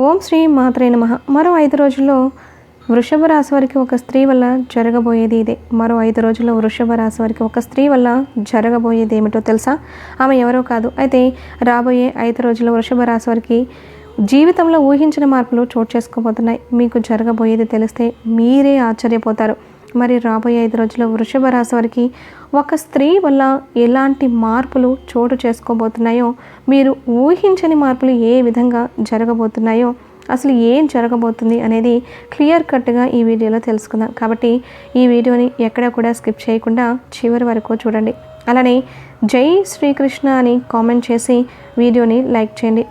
ఓం శ్రీ మాత్రే నమః. మరో 5 రోజుల్లో వృషభ రాశి వారికి ఒక స్త్రీ వల్ల జరగబోయేది ఇదే. మరో 5 రోజుల్లో వృషభ రాశి వారికి ఒక స్త్రీ వల్ల జరగబోయేది ఏమిటో తెలుసా? ఆమె ఎవరో కాదు. అయితే రాబోయే 5 రోజుల్లో వృషభ రాశి వారికి జీవితంలో ఊహించిన మార్పులు చోటు చేసుకోబోతున్నాయి. మీకు జరగబోయేది తెలిస్తే మీరే ఆశ్చర్యపోతారు. మరి రాబోయే 5 రోజుల్లో వృషభ రాశి వారికి ఒక స్త్రీ వల్ల ఎలాంటి మార్పులు చోటు చేసుకోబోతున్నాయో, మీరు ఊహించని మార్పులు ఏ విధంగా జరగబోతున్నాయో, అసలు ఏం జరగబోతుంది అనేది క్లియర్ కట్గా ఈ వీడియోలో తెలుసుకుందాం. కాబట్టి ఈ వీడియోని ఎక్కడ కూడా స్కిప్ చేయకుండా చివరి వరకు చూడండి. అలానే జై శ్రీకృష్ణ అని కామెంట్ చేసి వీడియోని లైక్ చేయండి.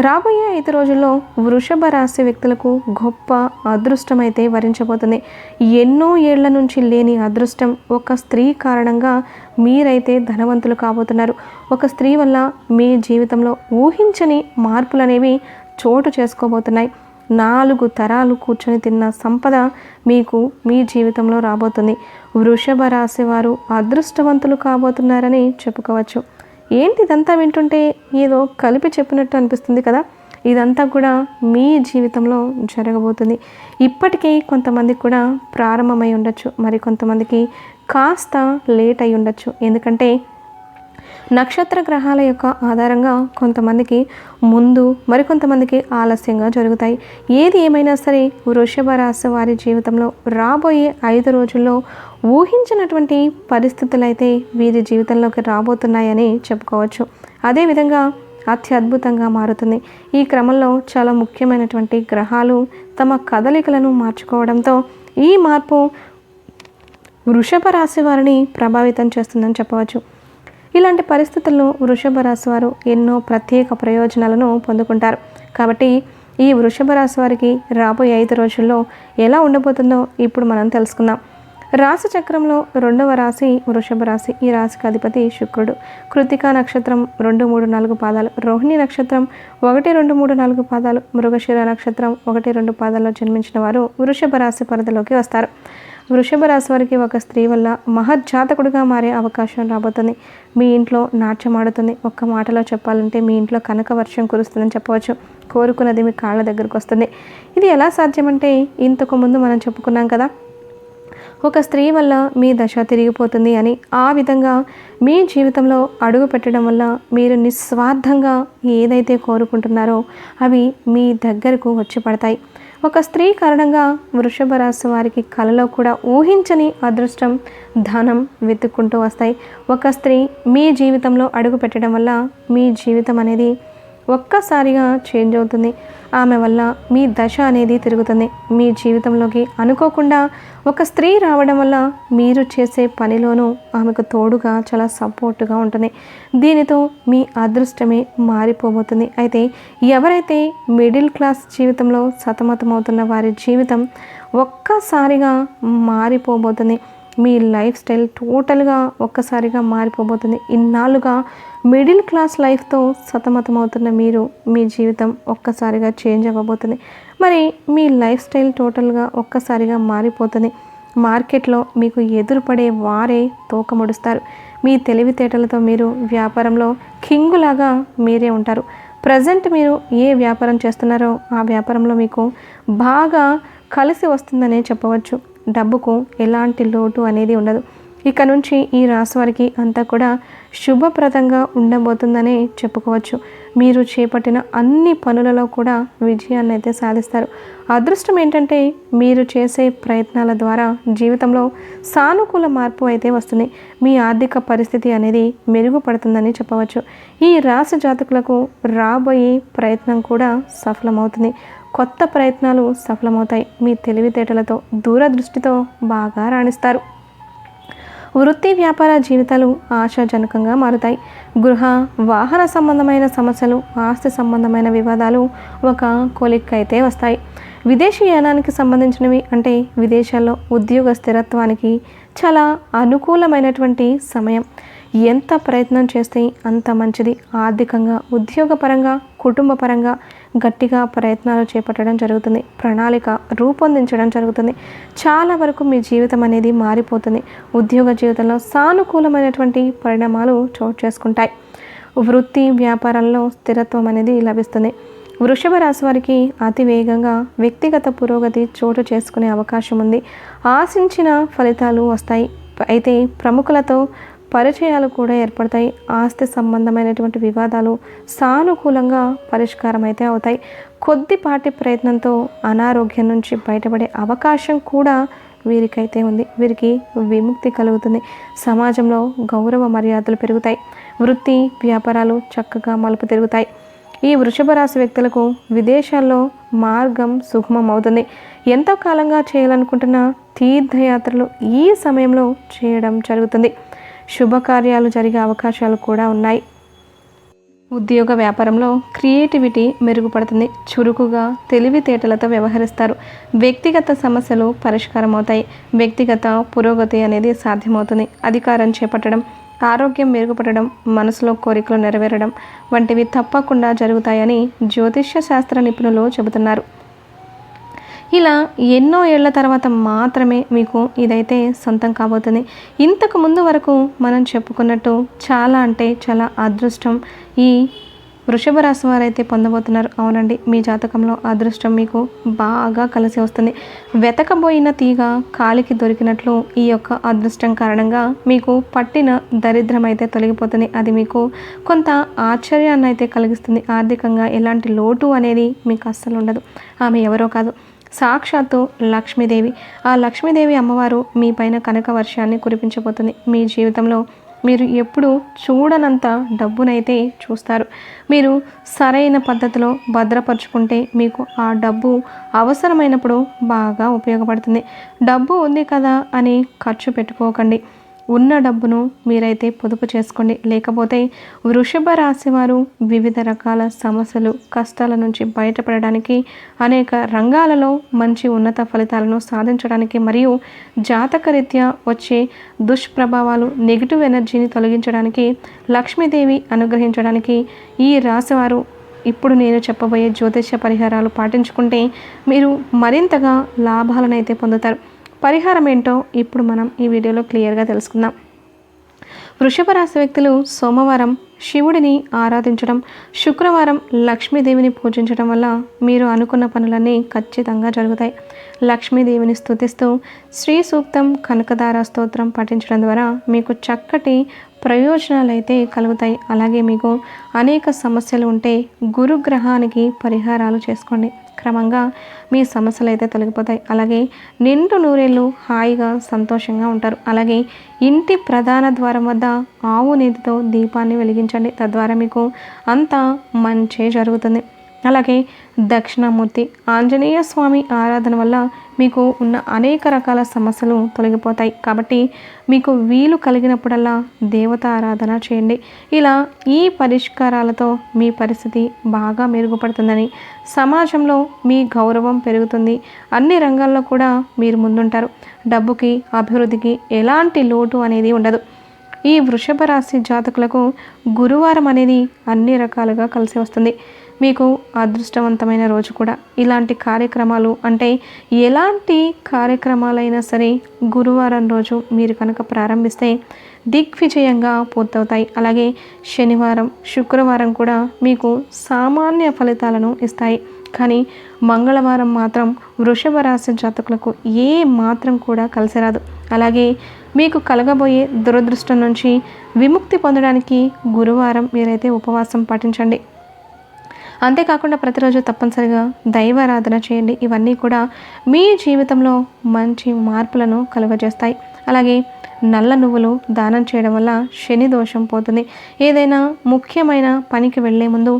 రాబోయే 5 రోజుల్లో వృషభ రాశి వ్యక్తులకు గొప్ప అదృష్టం అయితే వరించబోతుంది. ఎన్నో ఏళ్ల నుంచి లేని అదృష్టం ఒక స్త్రీ కారణంగా మీరైతే ధనవంతులు కాబోతున్నారు. ఒక స్త్రీ వల్ల మీ జీవితంలో ఊహించని మార్పులు అనేవి చోటు చేసుకోబోతున్నాయి. 4 తరాలు కూర్చొని తిన్న సంపద మీకు మీ జీవితంలో రాబోతుంది. వృషభ రాశి వారు అదృష్టవంతులు కాబోతున్నారని చెప్పుకోవచ్చు. ఏంటి ఇదంతా వింటుంటే ఏదో కలిపి చెప్పినట్టు అనిపిస్తుంది కదా. ఇదంతా కూడా మీ జీవితంలో జరగబోతుంది. ఇప్పటికీ కొంతమందికి కూడా ప్రారంభమై ఉండొచ్చు, మరి కొంతమందికి కాస్త లేట్ అయి ఉండొచ్చు. ఎందుకంటే నక్షత్ర గ్రహాల యొక్క ఆధారంగా కొంతమందికి ముందు, మరికొంతమందికి ఆలస్యంగా జరుగుతాయి. ఏది ఏమైనా సరే వృషభ రాశి వారి జీవితంలో రాబోయే 5 రోజుల్లో ఊహించినటువంటి పరిస్థితులు అయితే వీరి జీవితంలోకి రాబోతున్నాయని చెప్పుకోవచ్చు. అదేవిధంగా అత్యద్భుతంగా మారుతుంది. ఈ క్రమంలో చాలా ముఖ్యమైనటువంటి గ్రహాలు తమ కదలికలను మార్చుకోవడంతో ఈ మార్పు వృషభ రాశి వారిని ప్రభావితం చేస్తుందని చెప్పవచ్చు. ఇలాంటి పరిస్థితుల్లో వృషభ రాశి వారు ఎన్నో ప్రత్యేక ప్రయోజనాలను పొందుకుంటారు. కాబట్టి ఈ వృషభ రాశి వారికి రాబోయే 5 రోజుల్లో ఎలా ఉండబోతుందో ఇప్పుడు మనం తెలుసుకుందాం. రాశి చక్రంలో 2వ రాశి వృషభ రాశి. ఈ రాశికి అధిపతి శుక్రుడు. కృత్తికా నక్షత్రం 2, 3, 4 పాదాలు, రోహిణి నక్షత్రం 1, 2, 3, 4 పాదాలు, మృగశిర నక్షత్రం 1, 2 పాదాల్లో జన్మించిన వారు వృషభ రాశి పరిధిలోకి వస్తారు. వృషభ రాశి వారికి ఒక స్త్రీ వల్ల మహజ్జాతకుడిగా మారే అవకాశం రాబోతుంది. మీ ఇంట్లో నాట్యం ఆడుతుంది. ఒక్క మాటలో చెప్పాలంటే మీ ఇంట్లో కనక వర్షం కురుస్తుందని చెప్పవచ్చు. కోరుకున్నది మీ కాళ్ళ దగ్గరకు వస్తుంది. ఇది ఎలా సాధ్యమంటే ఇంతకు ముందు మనం చెప్పుకున్నాం కదా, ఒక స్త్రీ వల్ల మీ దశ తిరిగిపోతుంది అని. ఆ విధంగా మీ జీవితంలో అడుగు పెట్టడం వల్ల మీరు నిస్వార్థంగా ఏదైతే కోరుకుంటున్నారో అవి మీ దగ్గరకు వచ్చి పడతాయి. ఒక స్త్రీ కారణంగా వృషభ రాశి వారికి కలలో కూడా ఊహించని అదృష్టం, ధనం వెతుక్కుంటూ వస్తాయి. ఒక స్త్రీ మీ జీవితంలో అడుగు పెట్టడం వల్ల మీ జీవితం అనేది ఒక్కసారిగా చేంజ్ అవుతుంది. ఆమె వల్ల మీ దశ అనేది తిరుగుతుంది. మీ జీవితంలోకి అనుకోకుండా ఒక స్త్రీ రావడం వల్ల మీరు చేసే పనిలోనూ ఆమెకు తోడుగా చాలా సపోర్టుగా ఉంటుంది. దీనితో మీ అదృష్టమే మారిపోబోతుంది. అయితే ఎవరైతే మిడిల్ క్లాస్ జీవితంలో సతమతమవుతున్న వారి జీవితం ఒక్కసారిగా మారిపోబోతుంది. మీ లైఫ్ స్టైల్ టోటల్గా ఒక్కసారిగా మారిపోబోతుంది. ఇన్నాళ్ళుగా మిడిల్ క్లాస్ లైఫ్తో సతమతమవుతున్న మీరు, మీ జీవితం ఒక్కసారిగా చేంజ్ అవ్వబోతుంది. మరి మీ లైఫ్ స్టైల్ టోటల్గా ఒక్కసారిగా మారిపోతుంది. మార్కెట్లో మీకు ఎదురుపడే వారే తోకముడుస్తారు. మీ తెలివితేటలతో మీరు వ్యాపారంలో కింగులాగా మీరే ఉంటారు. ప్రజెంట్ మీరు ఏ వ్యాపారం చేస్తున్నారో ఆ వ్యాపారంలో మీకు బాగా కలిసి వస్తుందనే చెప్పవచ్చు. డబ్బుకు ఎలాంటి లోటు అనేది ఉండదు. ఇక నుంచి ఈ రాశి వారికి అంతా కూడా శుభప్రదంగా ఉండబోతుందనే చెప్పుకోవచ్చు. మీరు చేపట్టిన అన్ని పనులలో కూడా విజయాన్ని అయితే సాధిస్తారు. అదృష్టం ఏంటంటే మీరు చేసే ప్రయత్నాల ద్వారా జీవితంలో సానుకూల మార్పు అయితే వస్తుంది. మీ ఆర్థిక పరిస్థితి అనేది మెరుగుపడుతుందని చెప్పవచ్చు. ఈ రాశి జాతకులకు రాబోయే ప్రయత్నం కూడా సఫలమవుతుంది. కొత్త ప్రయత్నాలు సఫలమవుతాయి. మీ తెలివితేటలతో దూరదృష్టితో బాగా రాణిస్తారు. వృత్తి వ్యాపార జీవితాలు ఆశాజనకంగా మారుతాయి. గృహ వాహన సంబంధమైన సమస్యలు, ఆస్తి సంబంధమైన వివాదాలు ఒక కొలిక్కైతే వస్తాయి. విదేశీయానానికి సంబంధించినవి అంటే విదేశాల్లో ఉద్యోగ స్థిరత్వానికి చాలా అనుకూలమైనటువంటి సమయం. ఎంత ప్రయత్నం చేస్తే అంత మంచిది. ఆర్థికంగా, ఉద్యోగపరంగా, కుటుంబపరంగా గట్టిగా ప్రయత్నాలు చేపట్టడం జరుగుతుంది. ప్రణాళిక రూపొందించడం జరుగుతుంది. చాలా వరకు మీ జీవితం అనేది మారిపోతుంది. ఉద్యోగ జీవితంలో సానుకూలమైనటువంటి పరిణామాలు చోటు చేసుకుంటాయి. వృత్తి వ్యాపారాల్లో స్థిరత్వం అనేది లభిస్తుంది. వృషభ రాశి వారికి అతి వేగంగా వ్యక్తిగత పురోగతి చోటు చేసుకునే అవకాశం ఉంది. ఆశించిన ఫలితాలు వస్తాయి. అయితే ప్రముఖులతో పరిచయాలు కూడా ఏర్పడతాయి. ఆస్తి సంబంధమైనటువంటి వివాదాలు సానుకూలంగా పరిష్కారం అయితే అవుతాయి. కొద్దిపాటి ప్రయత్నంతో అనారోగ్యం నుంచి బయటపడే అవకాశం కూడా వీరికైతే ఉంది. వీరికి విముక్తి కలుగుతుంది. సమాజంలో గౌరవ మర్యాదలు పెరుగుతాయి. వృత్తి వ్యాపారాలు చక్కగా మలుపు తిరుగుతాయి. ఈ వృషభ రాశి వ్యక్తులకు విదేశాల్లో మార్గం సుగమం అవుతుంది. ఎంతో కాలంగా చేయాలనుకుంటున్న తీర్థయాత్రలు ఈ సమయంలో చేయడం జరుగుతుంది. శుభకార్యాలు జరిగే అవకాశాలు కూడా ఉన్నాయి. ఉద్యోగ వ్యాపారంలో క్రియేటివిటీ మెరుగుపడుతుంది. చురుకుగా తెలివితేటలతో వ్యవహరిస్తారు. వ్యక్తిగత సమస్యలు పరిష్కారం అవుతాయి. వ్యక్తిగత పురోగతి అనేది సాధ్యమవుతుంది. అధికారం చేపట్టడం, ఆరోగ్యం మెరుగుపడడం, మనసులో కోరికలు నెరవేరడం వంటివి తప్పకుండా జరుగుతాయని జ్యోతిష్య శాస్త్ర నిపుణులు చెబుతున్నారు. ఇలా ఎన్నో ఏళ్ల తర్వాత మాత్రమే మీకు ఇదైతే సొంతం కాబోతుంది. ఇంతకు ముందు వరకు మనం చెప్పుకున్నట్టు చాలా అంటే చాలా అదృష్టం ఈ వృషభ రాశి వారైతే పొందబోతున్నారు. అవునండి, మీ జాతకంలో అదృష్టం మీకు బాగా కలిసి వస్తుంది. వెతకబోయిన తీగ కాలికి దొరికినట్లు ఈ యొక్క అదృష్టం కారణంగా మీకు పట్టిన దరిద్రం అయితే తొలగిపోతుంది. అది మీకు కొంత ఆశ్చర్యాన్ని అయితే కలిగిస్తుంది. ఆర్థికంగా ఎలాంటి లోటు అనేది మీకు అస్సలు ఉండదు. ఆమె ఎవరో కాదు, సాక్షాత్తు లక్ష్మీదేవి. ఆ లక్ష్మీదేవి అమ్మవారు మీ పైన కనక వర్షాన్ని కురిపించబోతుంది. మీ జీవితంలో మీరు ఎప్పుడు చూడనంత డబ్బునైతే చూస్తారు. మీరు సరైన పద్ధతిలో భద్రపరుచుకుంటే మీకు ఆ డబ్బు అవసరమైనప్పుడు బాగా ఉపయోగపడుతుంది. డబ్బు ఉంది కదా అని ఖర్చు పెట్టుకోకండి. ఉన్న డబ్బును మీరైతే పొదుపు చేసుకోండి. లేకపోతే వృషభ రాశి వారు వివిధ రకాల సమస్యలు, కష్టాల నుంచి బయటపడడానికి, అనేక రంగాలలో మంచి ఉన్నత ఫలితాలను సాధించడానికి మరియు జాతకరీత్యా వచ్చే దుష్ప్రభావాలు, నెగిటివ్ ఎనర్జీని తొలగించడానికి, లక్ష్మీదేవి అనుగ్రహించడానికి ఈ రాశివారు ఇప్పుడు నేను చెప్పబోయే జ్యోతిష్య పరిహారాలు పాటించుకుంటే మీరు మరింతగా లాభాలను అయితే పొందుతారు. పరిహారం ఏంటో ఇప్పుడు మనం ఈ వీడియోలో క్లియర్గా తెలుసుకుందాం. వృషభ రాశి వ్యక్తులు సోమవారం శివుడిని ఆరాధించడం, శుక్రవారం లక్ష్మీదేవిని పూజించడం వల్ల మీరు అనుకున్న పనులన్నీ ఖచ్చితంగా జరుగుతాయి. లక్ష్మీదేవిని స్తుతిస్తూ శ్రీ సూక్తం, కనకదార స్తోత్రం పఠించడం ద్వారా మీకు చక్కటి ప్రయోజనాలు అయితే కలుగుతాయి. అలాగే మీకు అనేక సమస్యలు ఉంటే గురుగ్రహానికి పరిహారాలు చేసుకోండి. క్రమంగా మీ సమస్యలు అయితే తొలగిపోతాయి. అలాగే నిండు నూరేళ్ళు హాయిగా సంతోషంగా ఉంటారు. అలాగే ఇంటి ప్రధాన ద్వారం వద్ద ఆవు నేతితో దీపాన్ని వెలిగించండి. తద్వారా మీకు అంతా మంచి జరుగుతుంది. అలాగే దక్షిణామూర్తి ఆంజనేయ స్వామి ఆరాధన వల్ల మీకు ఉన్న అనేక రకాల సమస్యలు తొలగిపోతాయి. కాబట్టి మీకు వీలు కలిగినప్పుడల్లా దేవత ఆరాధన చేయండి. ఇలా ఈ పరిష్కారాలతో మీ పరిస్థితి బాగా మెరుగుపడుతుందని, సమాజంలో మీ గౌరవం పెరుగుతుంది. అన్ని రంగాల్లో కూడా మీరు ముందుంటారు. డబ్బుకి, అభివృద్ధికి ఎలాంటి లోటు అనేది ఉండదు. ఈ వృషభ రాశి జాతకులకు గురువారం అనేది అన్ని రకాలుగా కలిసి వస్తుంది. మీకు అదృష్టవంతమైన రోజు కూడా. ఇలాంటి కార్యక్రమాలు అంటే ఎలాంటి కార్యక్రమాలైనా సరే గురువారం రోజు మీరు కనుక ప్రారంభిస్తే దిగ్విజయంగా పూర్తవుతాయి. అలాగే శనివారం, శుక్రవారం కూడా మీకు సామాన్య ఫలితాలను ఇస్తాయి. కానీ మంగళవారం మాత్రం వృషభ రాశి జాతకులకు ఏ మాత్రం కూడా కలిసి రాదు. అలాగే మీకు కలగబోయే దురదృష్టం నుంచి విముక్తి పొందడానికి గురువారం మీరైతే ఉపవాసం పాటించండి. అంతేకాకుండా ప్రతిరోజు తప్పనిసరిగా దైవారాధన చేయండి. ఇవన్నీ కూడా మీ జీవితంలో మంచి మార్పులను కలుగజేస్తాయి. అలాగే నల్ల నువ్వులు దానం చేయడం వల్ల శని దోషం పోతుంది. ఏదైనా ముఖ్యమైన పనికి వెళ్లే ముందు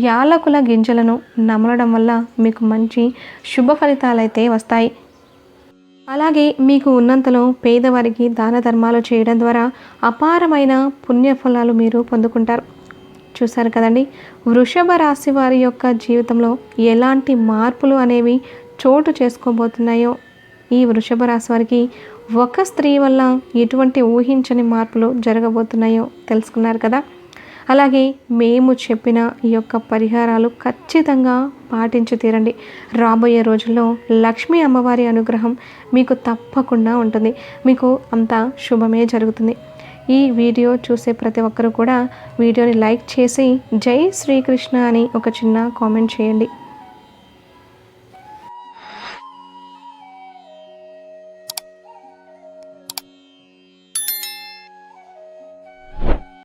యాలకుల గింజలను నమలడం వల్ల మీకు మంచి శుభ ఫలితాలైతే వస్తాయి. అలాగే మీకు ఉన్నంతలో పేదవారికి దాన ధర్మాలు చేయడం ద్వారా అపారమైన పుణ్యఫలాలు మీరు పొందుకుంటారు. చూశారు కదండి, వృషభ రాశి వారి యొక్క జీవితంలో ఎలాంటి మార్పులు అనేవి చోటు చేసుకోబోతున్నాయో, ఈ వృషభ రాశి వారికి ఒక స్త్రీ వల్ల ఎటువంటి ఊహించని మార్పులు జరగబోతున్నాయో తెలుసుకున్నారు కదా. అలాగే మేము చెప్పిన ఈ యొక్క పరిహారాలు ఖచ్చితంగా పాటించి తీరండి. రాబోయే రోజుల్లో లక్ష్మీ అమ్మవారి అనుగ్రహం మీకు తప్పకుండా ఉంటుంది. మీకు అంతా శుభమే జరుగుతుంది. ఈ వీడియో చూసే ప్రతి ఒక్కరు కూడా వీడియోని లైక్ చేసి జై శ్రీకృష్ణ అని ఒక చిన్న కామెంట్ చేయండి.